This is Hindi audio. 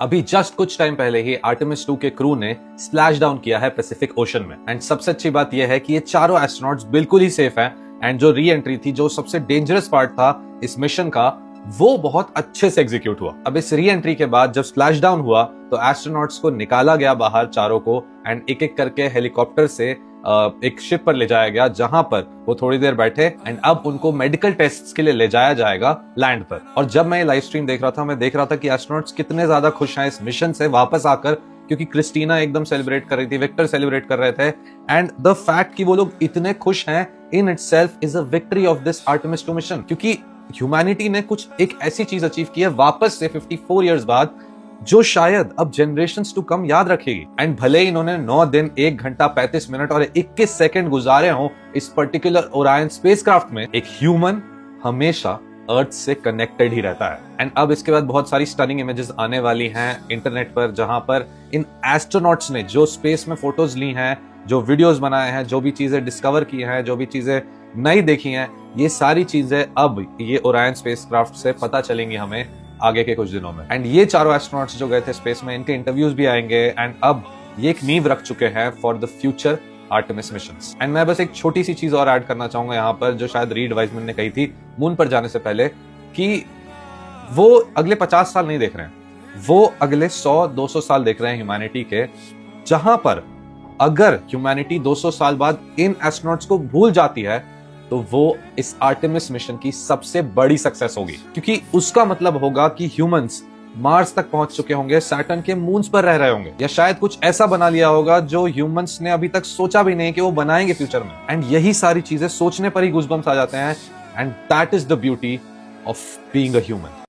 अभी जस्ट कुछ टाइम पहले ही आर्टेमिस 2 के क्रू ने स्प्लैश डाउन किया है पैसिफिक ओशन में। एंड सबसे अच्छी बात यह है कि ये चारों एस्ट्रोनॉट्स बिल्कुल ही सेफ हैं। एंड जो री एंट्री थी, जो सबसे डेंजरस पार्ट था इस मिशन का, वो बहुत अच्छे से एग्जीक्यूट हुआ। अब इस री एंट्री के बाद जब स्प्लैश डाउन हुआ तो एस्ट्रोनॉट्स को निकाला गया बाहर चारों को, एंड एक एक करके हेलीकॉप्टर से एक शिप पर ले जाया गया, जहां पर वो थोड़ी देर बैठे एंड अब उनको मेडिकल टेस्ट्स के लिए ले जाया जाएगा लैंड पर। और जब मैं ये लाइव स्ट्रीम देख रहा था, मैं देख रहा था कि एस्ट्रोनॉट्स कितने ज्यादा खुश हैं इस मिशन से वापस आकर, क्योंकि क्रिस्टीना एकदम सेलिब्रेट कर रही थी, विक्टर सेलिब्रेट कर रहे थे। एंड द फैक्ट कि वो लोग इतने खुश हैं in itself is a victory of this Artemis 2 mission, क्योंकि ह्यूमैनिटी ने कुछ एक ऐसी चीज अचीव की है वापस से 54 इयर्स बाद, जो शायद अब जनरेशंस टू कम याद रखेगी। एंड भले ही इन्होंने 9 दिन 1 घंटा 35 मिनट और 21 सेकंड गुजारे हों इस पर्टिकुलर ओरायन स्पेसक्राफ्ट में, एक ह्यूमन हमेशा अर्थ से कनेक्टेड ही रहता है। एंड अब इसके बाद बहुत सारी स्टनिंग इमेजेस आने वाली हैं इंटरनेट पर, जहां पर इन एस्ट्रोनॉट्स ने जो स्पेस में फोटोज ली हैं, जो वीडियोस बनाए हैं, जो भी चीजें डिस्कवर की हैं, जो भी चीजें नई देखी हैं, ये सारी चीजें अब ये ओरायन स्पेसक्राफ्ट से पता चलेंगी हमें आगे के कुछ दिनों में। एंड ये चारों एस्ट्रोनॉट्स जो गए थे स्पेस में, इनके इंटरव्यूज भी आएंगे। एंड अब ये एक नींव रख चुके हैं for the future Artemis missions. And मैं बस एक छोटी सी चीज और ऐड करना चाहूंगा यहाँ पर, जो शायद रीड वाइजमैन ने कही थी मून पर जाने से पहले, कि वो अगले 50 साल नहीं देख रहे हैं, वो अगले 100-200 साल देख रहे हैं ह्यूमैनिटी के, जहां पर अगर ह्यूमैनिटी 200 साल बाद इन एस्ट्रोनॉट्स को भूल जाती है तो वो इस आर्टेमिस मिशन की सबसे बड़ी सक्सेस होगी, क्योंकि उसका मतलब होगा कि ह्यूमंस मार्स तक पहुंच चुके होंगे, सैटर्न के मून्स पर रह रहे होंगे, या शायद कुछ ऐसा बना लिया होगा जो ह्यूमंस ने अभी तक सोचा भी नहीं कि वो बनाएंगे फ्यूचर में। एंड यही सारी चीजें सोचने पर ही गूज़बम्प्स आ जाते हैं। And that is the beauty of being a human.